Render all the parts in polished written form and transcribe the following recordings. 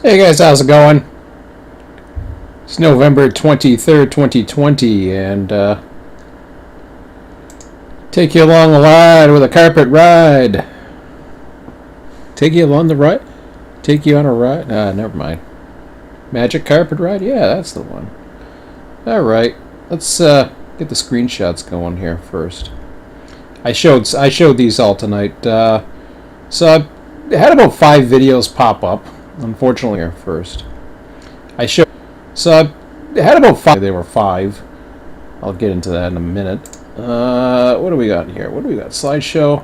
Hey guys, how's it going? It's November 23rd, 2020, and take you along the ride with a carpet ride. Take you along the ride? Take you on a ride? Never mind. Magic carpet ride? Yeah, that's the one. Alright, let's get the screenshots going here first. I showed these all tonight. So I had about 5 videos pop up. Unfortunately, here first. So I had about 5. They were 5. I'll get into that in a minute. What do we got here? What do we got? Slideshow.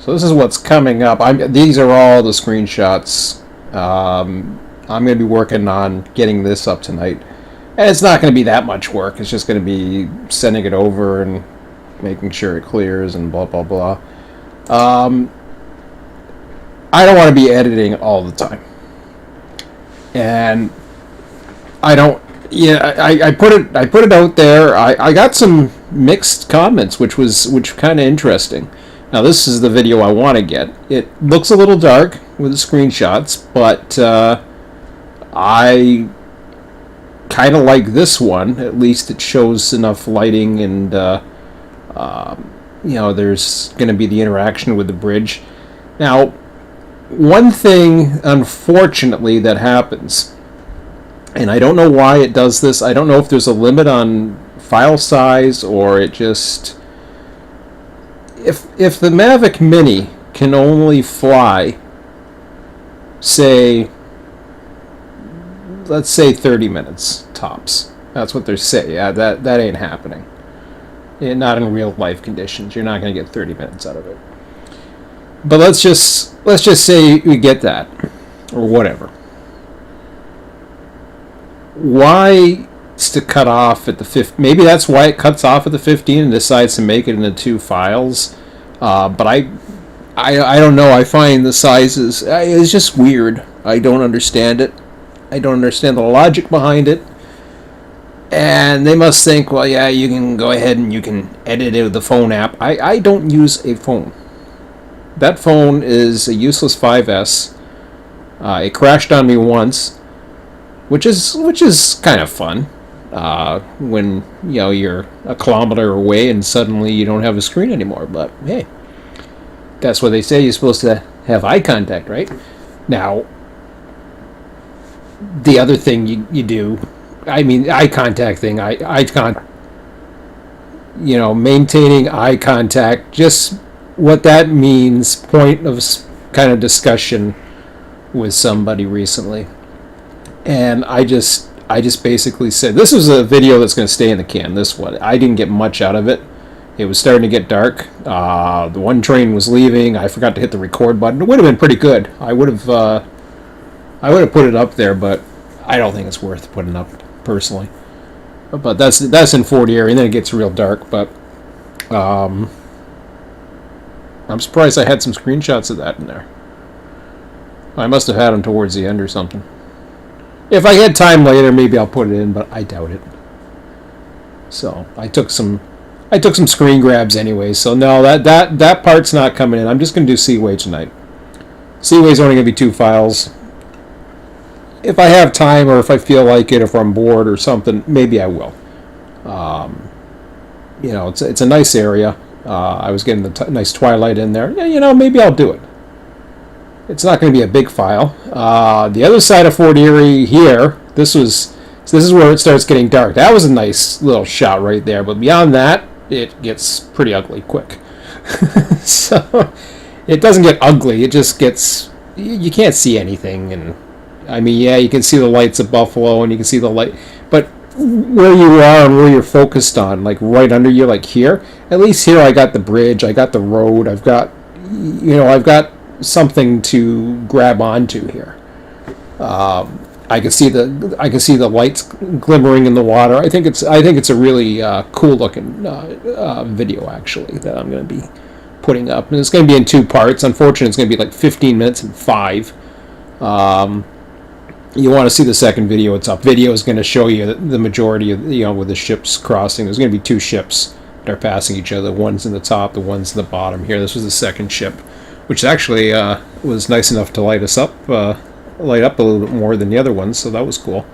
So this is what's coming up. These are all the screenshots. I'm going to be working on getting this up tonight. And it's not going to be that much work. It's just going to be sending it over and making sure it clears and blah, blah, blah. I don't want to be editing all the time. And I don't. Yeah, I put it out there. I got some mixed comments, which kind of interesting. Now this is the video I want to get. It looks a little dark with the screenshots, but I kind of like this one. At least it shows enough lighting, and there's going to be the interaction with the bridge. Now, one thing, unfortunately, that happens, and I don't know why it does this. I don't know if there's a limit on file size, or it just... If the Mavic Mini can only fly, let's say 30 minutes tops. That's what they're saying. Yeah, that ain't happening. Not in real life conditions. You're not going to get 30 minutes out of it. But let's just say we get that, or whatever. Why to cut off at the 15? Maybe that's why it cuts off at the 15 and decides to make it into 2 files. But I don't know. I find the sizes, it's just weird. I don't understand it. I don't understand the logic behind it. And they must think, well, yeah, you can go ahead and you can edit it with the phone app. I don't use a phone. That phone is a useless 5S. It crashed on me once, which is kind of fun. When you're a kilometer away and suddenly you don't have a screen anymore. But hey, that's what they say. You're supposed to have eye contact, right? Now, the other thing you do, I mean, eye contact thing. Maintaining eye contact. Just what that means. Point of kind of discussion with somebody recently, and I just basically said, this is a video that's going to stay in the can. This one, I didn't get much out of it. It was starting to get dark. The one train was leaving. I forgot to hit the record button. It would have been pretty good. I would have put it up there, but I don't think it's worth putting up personally. But that's in 40 area, and then it gets real dark. But I'm surprised I had some screenshots of that in there. I must have had them towards the end or something. If I had time later, maybe I'll put it in, but I doubt it. So I took some screen grabs anyway. So no, that part's not coming in. I'm just gonna do Seaway tonight. Seaway's only gonna be 2 files. If I have time, or if I feel like it, if I'm bored or something, maybe I will. It's a nice area. I was getting the nice twilight in there. Yeah, maybe I'll do it. It's not going to be a big file. The other side of Fort Erie here, this is where it starts getting dark. That was a nice little shot right there, but beyond that, it gets pretty ugly quick. So it doesn't get ugly. It just gets, you can't see anything. And I mean, yeah, you can see the lights of Buffalo, and you can see the light, but where you are and where you're focused on, like right under you, like here. At least here, I got the bridge, I got the road, I've got something to grab onto here. I can see the lights glimmering in the water. I think it's a really cool looking video, actually, that I'm going to be putting up, and it's going to be in 2 parts. Unfortunately, it's going to be like 15 minutes and 5. You want to see the second video? It's up. Video is going to show you the majority of with the ships crossing. There's going to be 2 ships that are passing each other. One's in the top, the one's in the bottom. Here, this was the second ship, which actually was nice enough to light us up light up a little bit more than the other ones, so that was cool.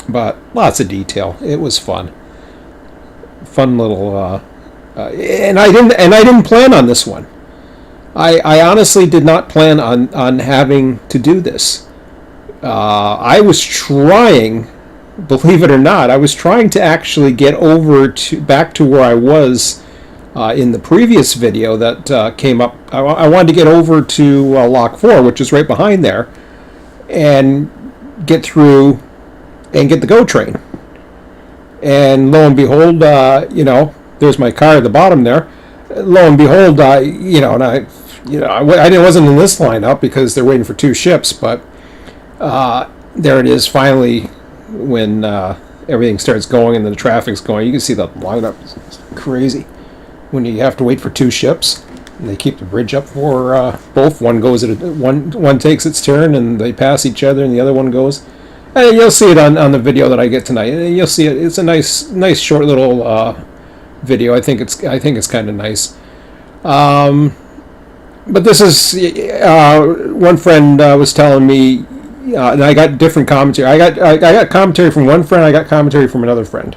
But lots of detail. It was fun. Fun little. And I didn't plan on this one. I honestly did not plan on having to do this. I was trying, believe it or not, I was trying to actually get over to back to where I was in the previous video that came up. I wanted to get over to Lock 4, which is right behind there, and get through and get the GO train. And lo and behold, there's my car at the bottom there. Lo and behold, I wasn't in this lineup because they're waiting for 2 ships, but there it is finally when everything starts going and the traffic's going. You can see the lineup is crazy when you have to wait for 2 ships. And they keep the bridge up for both. One goes at one takes its turn and they pass each other, and the other one goes. And you'll see it on the video that I get tonight. And you'll see it. It's a nice short little video. I think it's kind of nice. But this is one friend was telling me, and I got different commentary. I got commentary from one friend. I got commentary from another friend.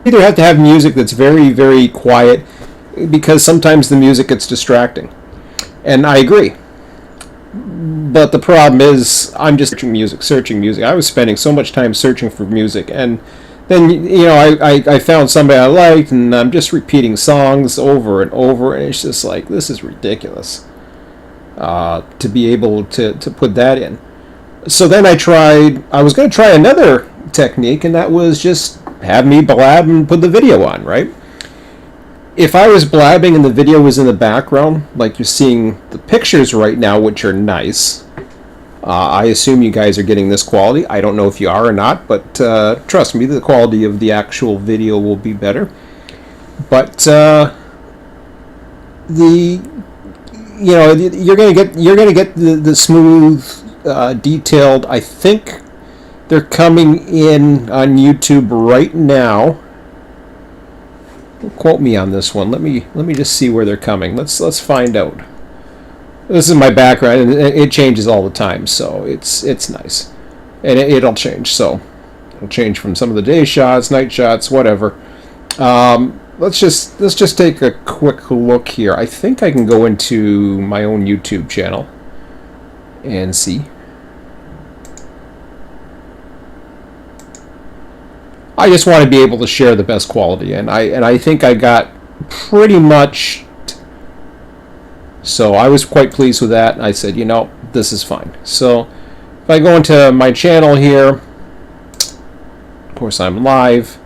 Either have to have music that's very, very quiet, because sometimes the music gets distracting, and I agree. But the problem is, I'm just searching music. I was spending so much time searching for music, and then I found somebody I liked, and I'm just repeating songs over and over, and it's just like, this is ridiculous. To be able to put that in. So then I was going to try another technique, and that was just have me blab and put the video on, right? If I was blabbing and the video was in the background, like you're seeing the pictures right now, which are nice, I assume you guys are getting this quality. I don't know if you are or not, but trust me, the quality of the actual video will be better. But you're gonna get the smooth, detailed. I think they're coming in on YouTube right now. Don't quote me on this one. Let me just see where they're coming. Let's find out. This is my background, and it changes all the time, so it's nice, and it'll change. So it'll change from some of the day shots, night shots, whatever. Let's just take a quick look here. I think I can go into my own YouTube channel and see. I just want to be able to share the best quality, and I think I got pretty much. So I was quite pleased with that. I said, this is fine. So if I go into my channel here, of course I'm live,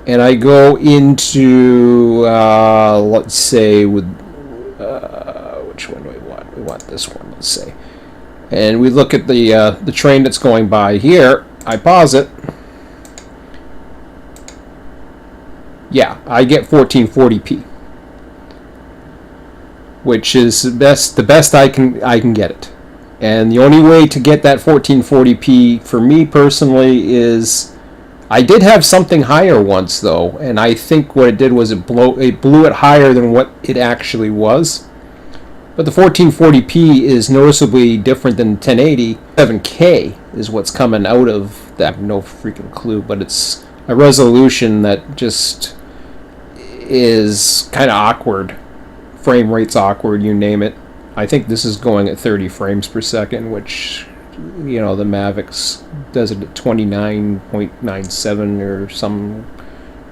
and I go into let's say with which one do we want? We want this one, let's say, and we look at the train that's going by here. I pause it. Yeah, I get 1440p, which is the best I can get it. And the only way to get that 1440p for me personally is, I did have something higher once though, and I think what it did was it blew it higher than what it actually was. But the 1440p is noticeably different than 1080. 7K is what's coming out of that. I have no freaking clue, but it's a resolution that just is kind of awkward. Frame rate's awkward, you name it. I think this is going at 30 frames per second, which, the Mavic does it at 29.97 or some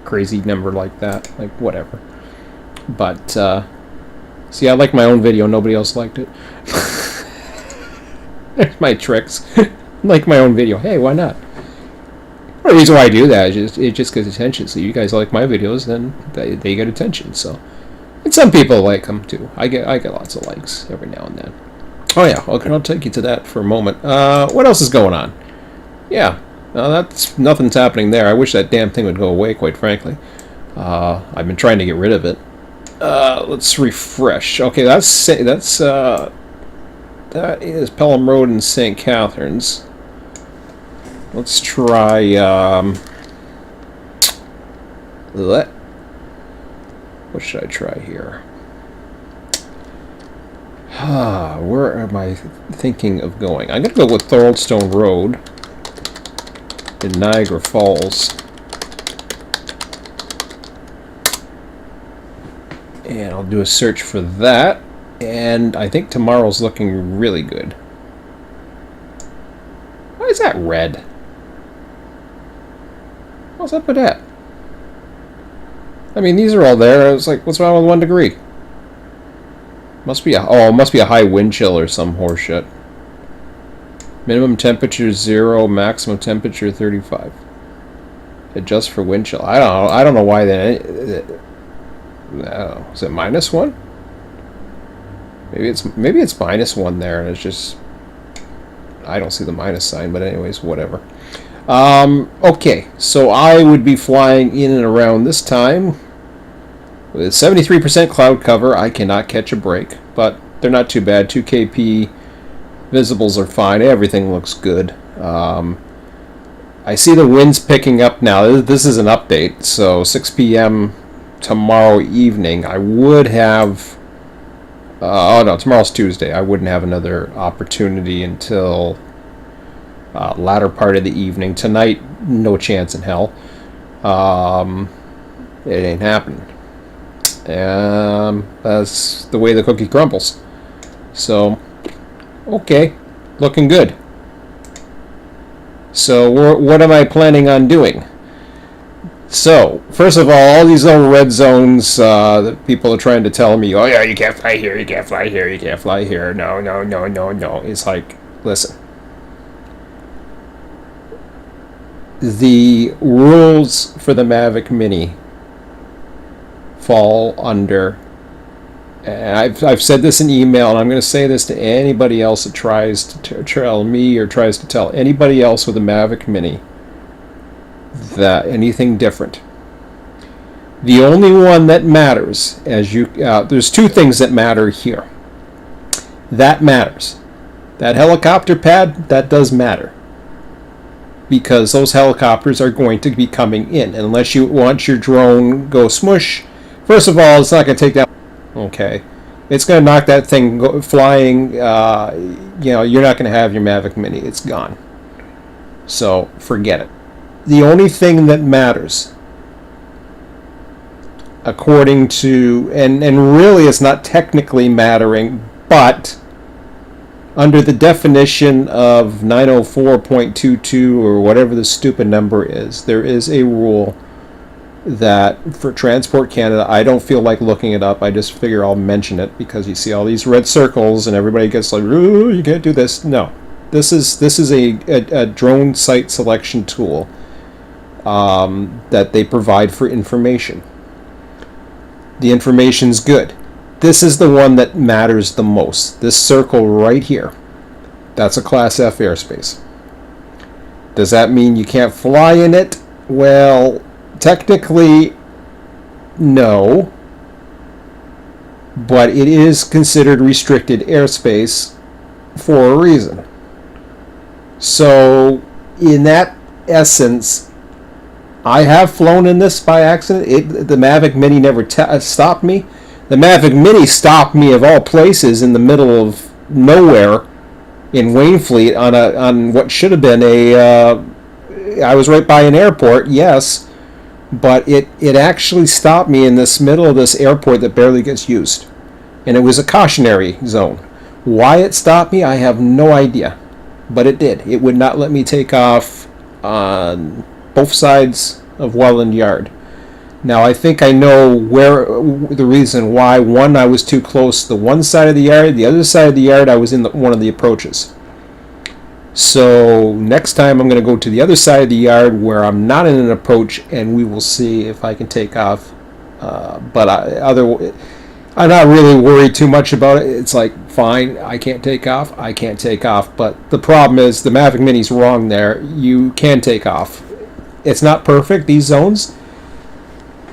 crazy number like that. Like, whatever. But, see, I like my own video. Nobody else liked it. There's my tricks. I like my own video. Hey, why not? The reason why I do that is it just gets attention. So you guys like my videos, then they get attention. So, and some people like them too. I get lots of likes every now and then. Oh yeah, okay, I'll take you to that for a moment. What else is going on? Yeah, nothing's happening there. I wish that damn thing would go away, quite frankly. I've been trying to get rid of it. Let's refresh. Okay, that is Pelham Road in St. Catharines. Let's try what should I try here? Where am I thinking of going? I'm going to go with Thoroldstone Road in Niagara Falls. And I'll do a search for that. And I think tomorrow's looking really good. Why is that red? What's up with that? I mean, these are all there. I was like, what's wrong with 1 degree? Must be a high wind chill or some horseshit. Minimum temperature 0, maximum temperature 35. Adjust for wind chill. I don't know why that. No, is it -1? Maybe it's -1 there, and it's just I don't see the minus sign. But anyways, whatever. Okay, so I would be flying in and around this time with 73% cloud cover. I cannot catch a break, but they're not too bad. 2 kp visibles are fine. Everything looks good. I see the winds picking up now. This is an update, so 6 p.m. tomorrow evening I would have oh no, tomorrow's Tuesday. I wouldn't have another opportunity until latter part of the evening. Tonight, no chance in hell. It ain't happening. That's the way the cookie crumbles. So, okay, looking good. So, what am I planning on doing? So, first of all these little red zones that people are trying to tell me, oh yeah, you can't fly here, you can't fly here, you can't fly here. No. It's like, listen. The rules for the Mavic Mini fall under, and I've said this in email, and I'm going to say this to anybody else that tries to tell me or tries to tell anybody else with a Mavic Mini that anything different. The only one that matters, there's 2 things that matter here. That matters. That helicopter pad, that does matter. Because those helicopters are going to be coming in. Unless you want your drone go smush. First of all, it's not going to take that. Okay. It's going to knock that thing flying. You're not going to have your Mavic Mini. It's gone. So, forget it. The only thing that matters, according to, and really it's not technically mattering, but under the definition of 904.22 or whatever the stupid number is, there is a rule that for Transport Canada, I don't feel like looking it up. I just figure I'll mention it because you see all these red circles and everybody gets like, ooh, you can't do this. No, this is a drone site selection tool that they provide for information. The information's good. This is the one that matters the most. This circle right here. That's a Class F airspace. Does that mean you can't fly in it? Well, technically, no. But it is considered restricted airspace for a reason. So, in that essence, I have flown in this by accident. The Mavic Mini never stopped me. The Mavic Mini stopped me, of all places, in the middle of nowhere in Wainfleet on what should have been I was right by an airport, yes, but it actually stopped me in this middle of this airport that barely gets used. And it was a cautionary zone. Why it stopped me, I have no idea. But it did. It would not let me take off on both sides of Welland Yard. Now, I think I know the reason why. One, I was too close to the one side of the yard. The other side of the yard, I was in one of the approaches. So, next time I'm going to go to the other side of the yard where I'm not in an approach, and we will see if I can take off. But I'm not really worried too much about it. It's like, fine, I can't take off. But the problem is the Mavic Mini's wrong there. You can take off. It's not perfect, these zones.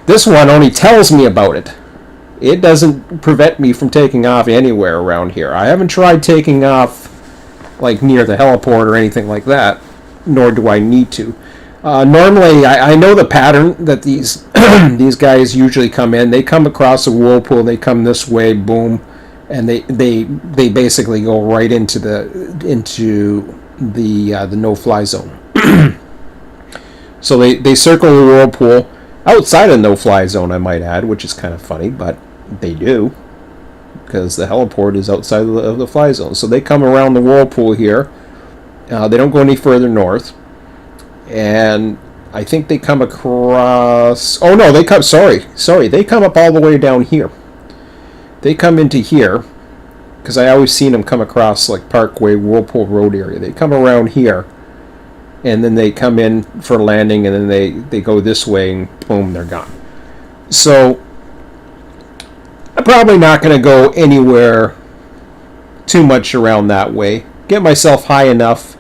This one only tells me about it. It doesn't prevent me from taking off anywhere around here. I haven't tried taking off like near the heliport or anything like that, nor do I need to. Normally, I know the pattern that these these guys usually come in. They come across a whirlpool, they come this way, boom, and they basically go right into the no-fly zone. So they circle the whirlpool outside of no-fly zone, I might add, which is kind of funny, but they do, because the heliport is outside of the fly zone. So they come around the whirlpool here. They don't go any further north, and I think they come across. Oh no, they come. Sorry, they come up all the way down here. They come into here, because I always seen them come across like Parkway, Whirlpool Road area. They come around here, and then they come in for landing, and then they go this way, and boom, they're gone. So I'm probably not going to go anywhere too much around that way. Get myself high enough.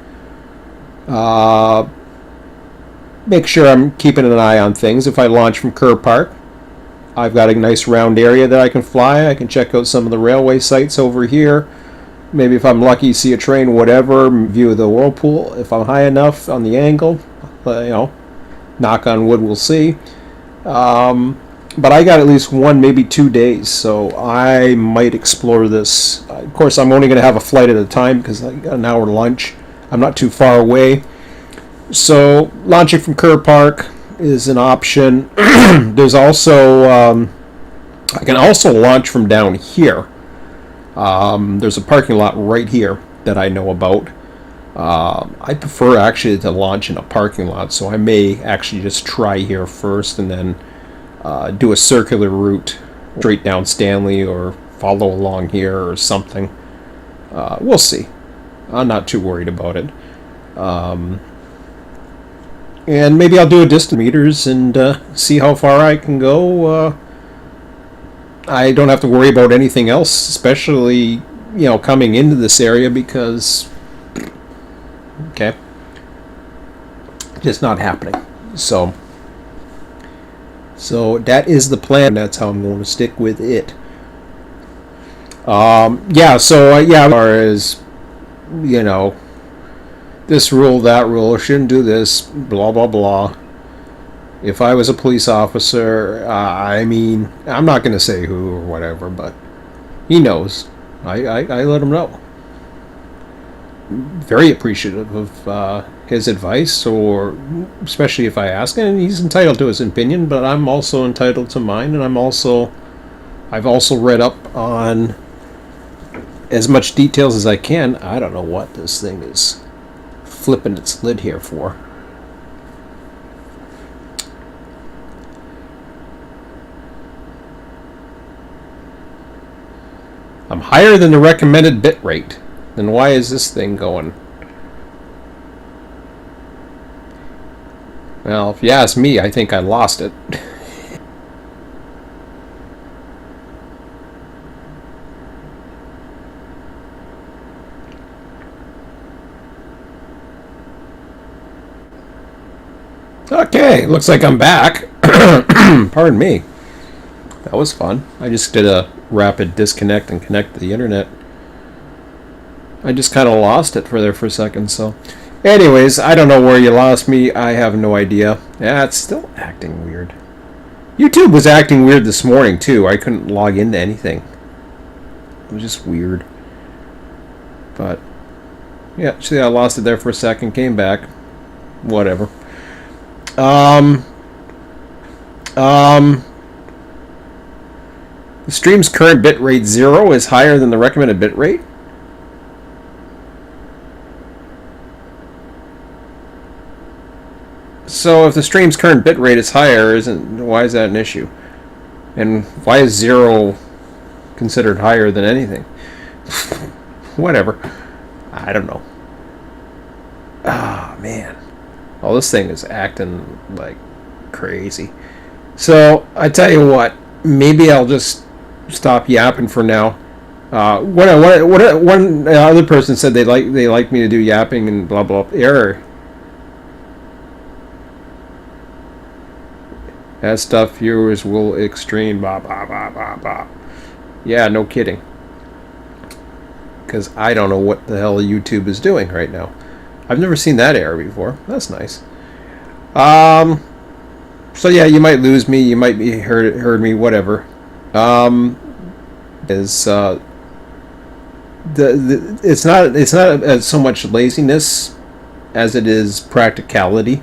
Make sure I'm keeping an eye on things. If I launch from Kerr Park, I've got a nice round area that I can fly. I can check out some of the railway sites over here. Maybe if I'm lucky, see a train, whatever, view of the whirlpool. If I'm high enough on the angle, knock on wood, we'll see. But I got at least 1, maybe 2 days, so I might explore this. Of course, I'm only going to have a flight at a time because I got an hour lunch. I'm not too far away. So launching from Kerr Park is an option. There's also, I can also launch from down here. There's a parking lot right here that I know about. I prefer actually to launch in a parking lot, so I may actually just try here first and then do a circular route straight down Stanley or follow along here or something. We'll see. I'm not too worried about it. And maybe I'll do a distance meters and see how far I can go. I don't have to worry about anything else, especially, coming into this area because, okay, just not happening. So that is the plan. That's how I'm going to stick with it. As far as, this rule, that rule, shouldn't do this, blah, blah, blah. If I was a police officer, I'm not going to say who or whatever, but he knows. I let him know. Very appreciative of his advice, or especially if I ask, and he's entitled to his opinion, but I'm also entitled to mine, and I've also read up on as much details as I can. I don't know what this thing is flipping its lid here for. I'm higher than the recommended bit rate. Then why is this thing going? Well, if you ask me, I think I lost it. Okay, looks like I'm back. Pardon me. That was fun. I just did a rapid disconnect and connect to the internet. I just kind of lost it for a second, so. Anyways, I don't know where you lost me. I have no idea. Yeah, it's still acting weird. YouTube was acting weird this morning, too. I couldn't log into anything. It was just weird. But, yeah, see, I lost it there for a second, came back. Whatever. The stream's current bitrate 0 is higher than the recommended bitrate. So if the stream's current bitrate is higher, why is that an issue? And why is 0 considered higher than anything? Whatever. I don't know. Ah, man. Oh, this thing is acting like crazy. So, I tell you what, maybe I'll just stop yapping for now. One other person said they like me to do yapping and blah blah. Error. That stuff viewers will extreme blah blah blah blah blah. Yeah, no kidding. Because I don't know what the hell YouTube is doing right now. I've never seen that error before. That's nice. So yeah, you might lose me. You might be heard me. Whatever. it's not so much laziness as it is practicality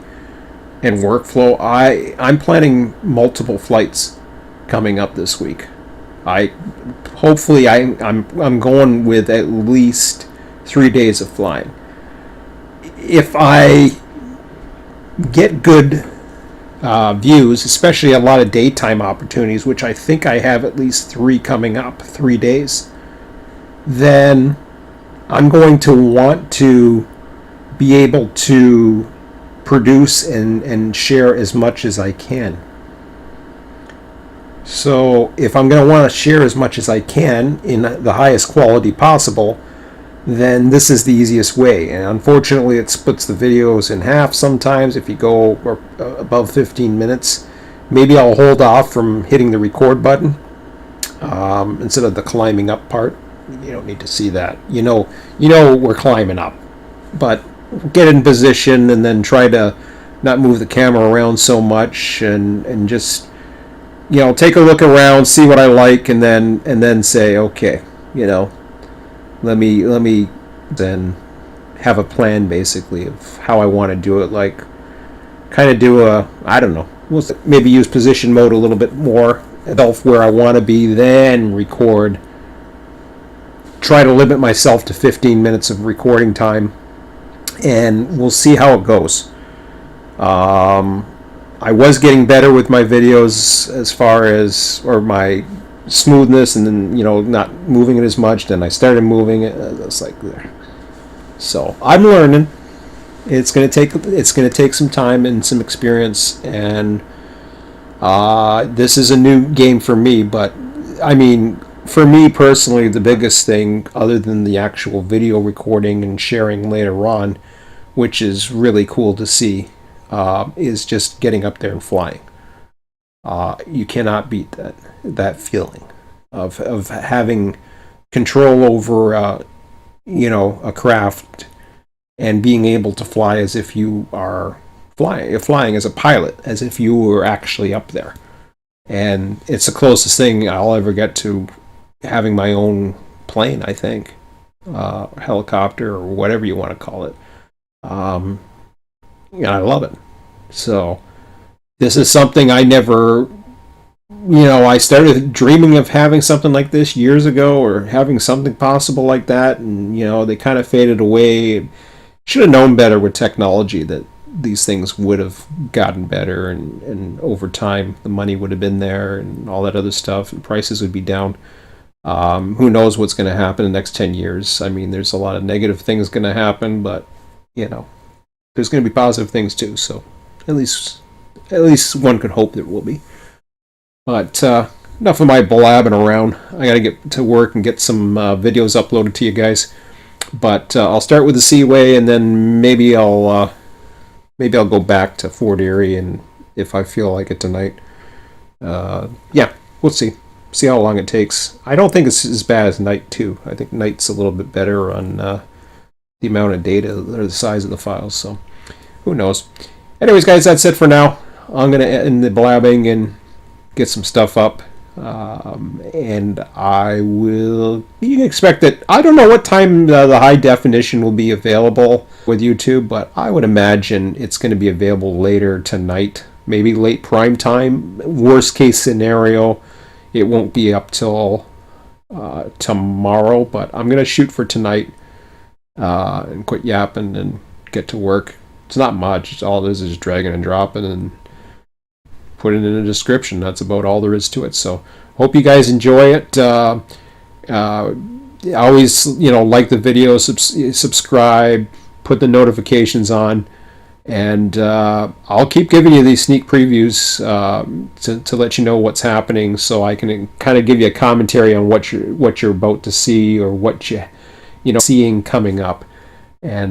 and workflow. I'm planning multiple flights coming up this week. I'm going with at least 3 days of flying. If I get good views, especially a lot of daytime opportunities, which I think I have at least 3 coming up, 3 days, then I'm going to want to be able to produce and share as much as I can. So if I'm going to want to share as much as I can in the highest quality possible, then this is the easiest way. And unfortunately, it splits the videos in half sometimes if you go above 15 minutes. Maybe I'll hold off from hitting the record button instead of the climbing up part. You don't need to see that. You know we're climbing up. But get in position and then try to not move the camera around so much and just take a look around, see what I like, and then say, okay, let me then have a plan basically of how I want to do it. Like, kind of do I don't know, maybe use position mode a little bit more, self where I want to be, then record. Try to limit myself to 15 minutes of recording time, and we'll see how it goes. I was getting better with my videos as far as, or my smoothness, and then not moving it as much. Then I started moving it. It's like there. So I'm learning. It's gonna take some time and some experience, and this is a new game for me. But I mean, for me personally, the biggest thing, other than the actual video recording and sharing later on, which is really cool to see, is just getting up there and flying. You cannot beat that feeling of having control over a craft and being able to fly as if you are flying as a pilot, as if you were actually up there. And it's the closest thing I'll ever get to having my own plane, I think, helicopter or whatever you want to call it. I love it. So this is something I never, I started dreaming of having something like this years ago, or having something possible like that, and they kind of faded away. Should have known better with technology that these things would have gotten better, and over time the money would have been there and all that other stuff, and prices would be down. Who knows what's going to happen in the next 10 years? I mean, there's a lot of negative things going to happen, but there's going to be positive things too. So at least one could hope there will be. But enough of my blabbing around. I got to get to work and get some videos uploaded to you guys. But I'll start with the Seaway, and then maybe I'll go back to Fort Erie, and if I feel like it tonight, we'll see. See how long it takes. I don't think it's as bad as Night 2. I think Night's a little bit better on the amount of data or the size of the files. So who knows? Anyways, guys, that's it for now. I'm going to end the blabbing and get some stuff up. And I will... You can expect that... I don't know what time the high definition will be available with YouTube, but I would imagine it's going to be available later tonight. Maybe late prime time. Worst case scenario, it won't be up till tomorrow, but I'm going to shoot for tonight and quit yapping and get to work. It's not much. All it is just dragging and dropping and putting it in a description. That's about all there is to it. So hope you guys enjoy it. Always, like the video, subscribe, put the notifications on. And I'll keep giving you these sneak previews to let you know what's happening, so I can kind of give you a commentary on what you're about to see, or what seeing coming up. And